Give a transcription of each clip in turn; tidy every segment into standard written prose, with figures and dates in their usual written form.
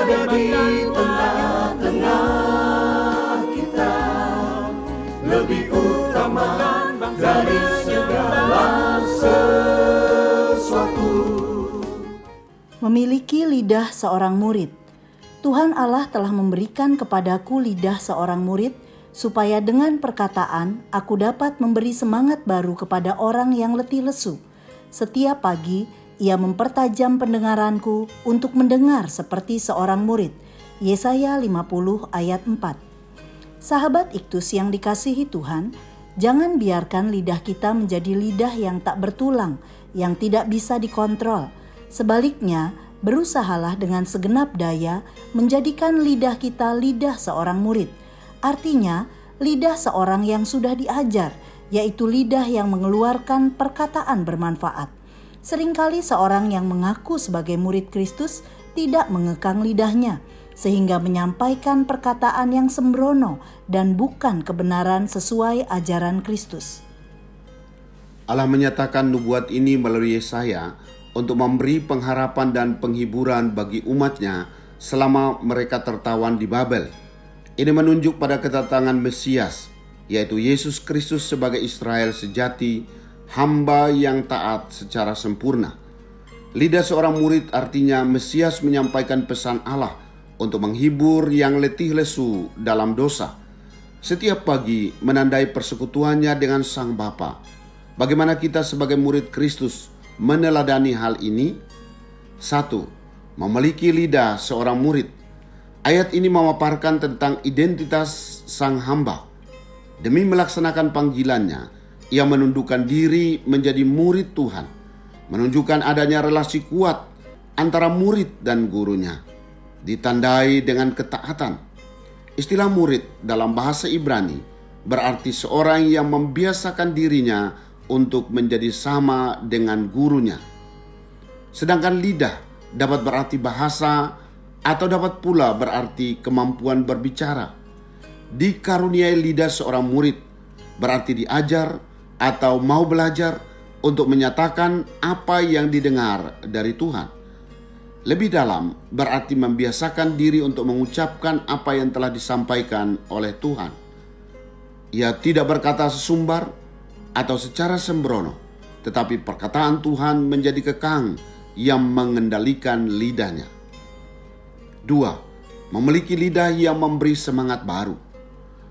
ada di tengah-tengah kita, lebih utama dari segala sesuatu. Memiliki lidah seorang murid. Tuhan Allah telah memberikan kepadaku lidah seorang murid, supaya dengan perkataan aku dapat memberi semangat baru kepada orang yang letih lesu. Setiap pagi ia mempertajam pendengaranku untuk mendengar seperti seorang murid. Yesaya 50 ayat 4. Sahabat Iktus yang dikasihi Tuhan, jangan biarkan lidah kita menjadi lidah yang tak bertulang, yang tidak bisa dikontrol. Sebaliknya, berusahalah dengan segenap daya menjadikan lidah kita lidah seorang murid. Artinya, lidah seorang yang sudah diajar, yaitu lidah yang mengeluarkan perkataan bermanfaat. Seringkali seorang yang mengaku sebagai murid Kristus tidak mengekang lidahnya, sehingga menyampaikan perkataan yang sembrono dan bukan kebenaran sesuai ajaran Kristus. Allah menyatakan nubuat ini melalui Yesaya untuk memberi pengharapan dan penghiburan bagi umatnya selama mereka tertawan di Babel. Ini menunjuk pada kedatangan Mesias, yaitu Yesus Kristus sebagai Israel sejati, hamba yang taat secara sempurna. Lidah seorang murid artinya Mesias menyampaikan pesan Allah untuk menghibur yang letih lesu dalam dosa. Setiap pagi menandai persekutuannya dengan Sang Bapa. Bagaimana kita sebagai murid Kristus meneladani hal ini? 1. Memiliki lidah seorang murid. Ayat ini memaparkan tentang identitas sang hamba. Demi melaksanakan panggilannya, ia menundukkan diri menjadi murid Tuhan, menunjukkan adanya relasi kuat antara murid dan gurunya, ditandai dengan ketaatan. Istilah murid dalam bahasa Ibrani berarti seorang yang membiasakan dirinya untuk menjadi sama dengan gurunya. Sedangkan lidah dapat berarti bahasa atau dapat pula berarti kemampuan berbicara. Dikaruniai lidah seorang murid berarti diajar atau mau belajar untuk menyatakan apa yang didengar dari Tuhan. Lebih dalam berarti membiasakan diri untuk mengucapkan apa yang telah disampaikan oleh Tuhan. Ia tidak berkata sesumbar atau secara sembrono, tetapi perkataan Tuhan menjadi kekang yang mengendalikan lidahnya. 2. Memiliki lidah yang memberi semangat baru.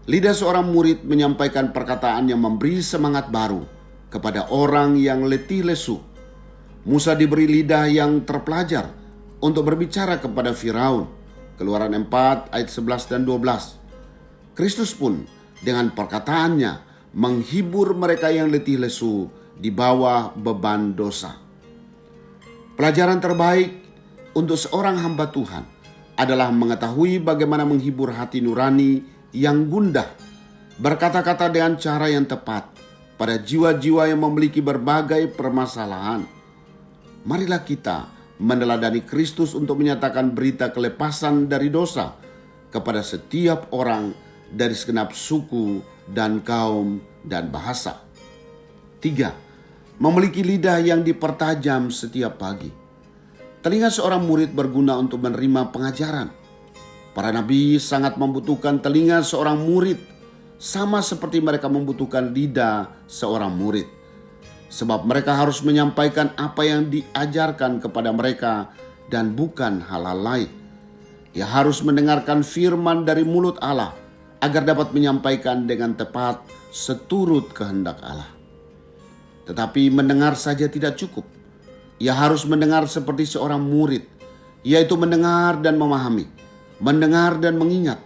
Lidah seorang murid menyampaikan perkataan yang memberi semangat baru kepada orang yang letih lesu. Musa diberi lidah yang terpelajar untuk berbicara kepada Firaun. Keluaran 4 ayat 11 dan 12. Kristus pun dengan perkataannya menghibur mereka yang letih lesu di bawah beban dosa. Pelajaran terbaik untuk seorang hamba Tuhan adalah mengetahui bagaimana menghibur hati nurani yang gundah, berkata-kata dengan cara yang tepat pada jiwa-jiwa yang memiliki berbagai permasalahan. Marilah kita meneladani Kristus untuk menyatakan berita kelepasan dari dosa kepada setiap orang dari segenap suku dan kaum dan bahasa. 3. Memiliki lidah yang dipertajam setiap pagi. Telinga seorang murid berguna untuk menerima pengajaran. Para nabi sangat membutuhkan telinga seorang murid, sama seperti mereka membutuhkan lidah seorang murid. Sebab mereka harus menyampaikan apa yang diajarkan kepada mereka dan bukan hal-hal lain. Ia harus mendengarkan firman dari mulut Allah agar dapat menyampaikan dengan tepat seturut kehendak Allah. Tetapi mendengar saja tidak cukup. Ia harus mendengar seperti seorang murid, yaitu mendengar dan memahami, mendengar dan mengingat,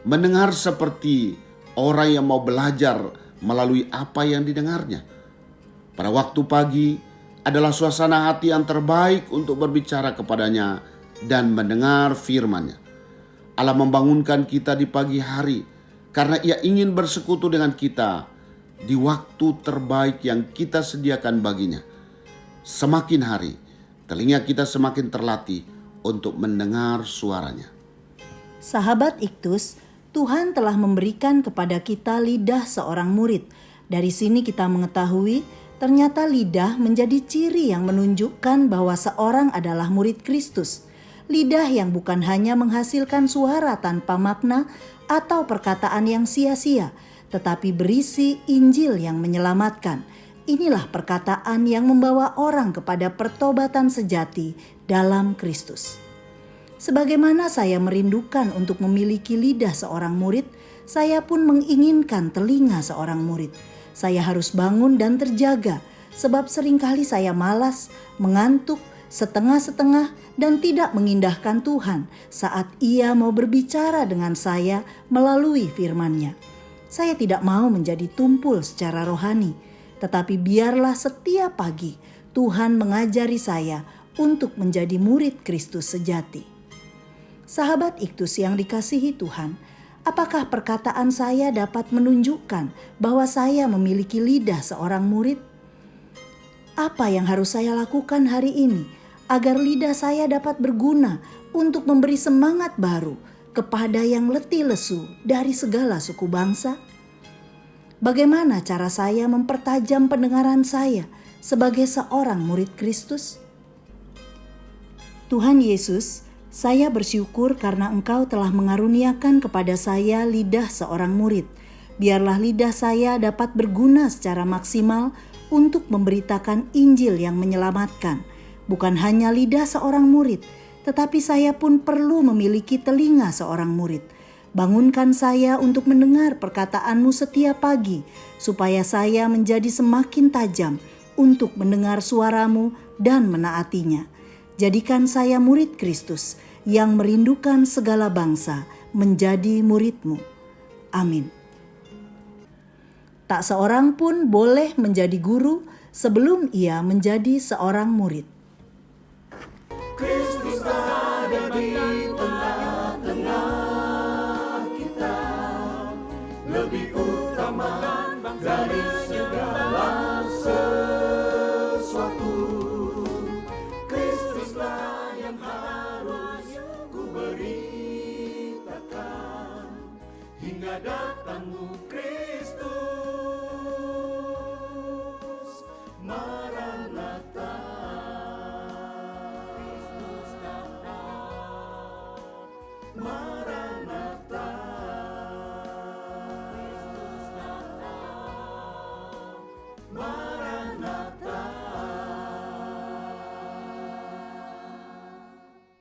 mendengar seperti orang yang mau belajar melalui apa yang didengarnya. Pada waktu pagi adalah suasana hati yang terbaik untuk berbicara kepadanya dan mendengar firman-Nya. Allah membangunkan kita di pagi hari karena Ia ingin bersekutu dengan kita di waktu terbaik yang kita sediakan baginya. Semakin hari, telinga kita semakin terlatih untuk mendengar suaranya. Sahabat Iktus, Tuhan telah memberikan kepada kita lidah seorang murid. Dari sini kita mengetahui ternyata lidah menjadi ciri yang menunjukkan bahwa seorang adalah murid Kristus. lidah yang bukan hanya menghasilkan suara tanpa makna atau perkataan yang sia-sia, tetapi berisi Injil yang menyelamatkan. Inilah perkataan yang membawa orang kepada pertobatan sejati dalam Kristus. Sebagaimana saya merindukan untuk memiliki lidah seorang murid, saya pun menginginkan telinga seorang murid. Saya harus bangun dan terjaga, sebab seringkali saya malas, mengantuk, setengah-setengah, dan tidak mengindahkan Tuhan saat Ia mau berbicara dengan saya melalui firman-Nya. Saya tidak mau menjadi tumpul secara rohani, tetapi biarlah setiap pagi Tuhan mengajari saya untuk menjadi murid Kristus sejati. Sahabat Iktus yang dikasihi Tuhan, apakah perkataan saya dapat menunjukkan bahwa saya memiliki lidah seorang murid? Apa yang harus saya lakukan hari ini agar lidah saya dapat berguna untuk memberi semangat baru kepada yang letih lesu dari segala suku bangsa? Bagaimana cara saya mempertajam pendengaran saya sebagai seorang murid Kristus? Tuhan Yesus, saya bersyukur karena Engkau telah mengaruniakan kepada saya lidah seorang murid. Biarlah lidah saya dapat berguna secara maksimal untuk memberitakan Injil yang menyelamatkan. Bukan hanya lidah seorang murid, tetapi saya pun perlu memiliki telinga seorang murid. Bangunkan saya untuk mendengar perkataan-Mu setiap pagi, supaya saya menjadi semakin tajam untuk mendengar suara-Mu dan menaatinya. Jadikan saya murid Kristus yang merindukan segala bangsa menjadi murid-Mu. Amin. Tak seorang pun boleh menjadi guru sebelum ia menjadi seorang murid. Kristus ada di tengah-tengah kita, lebih utama dari segala sesuatu.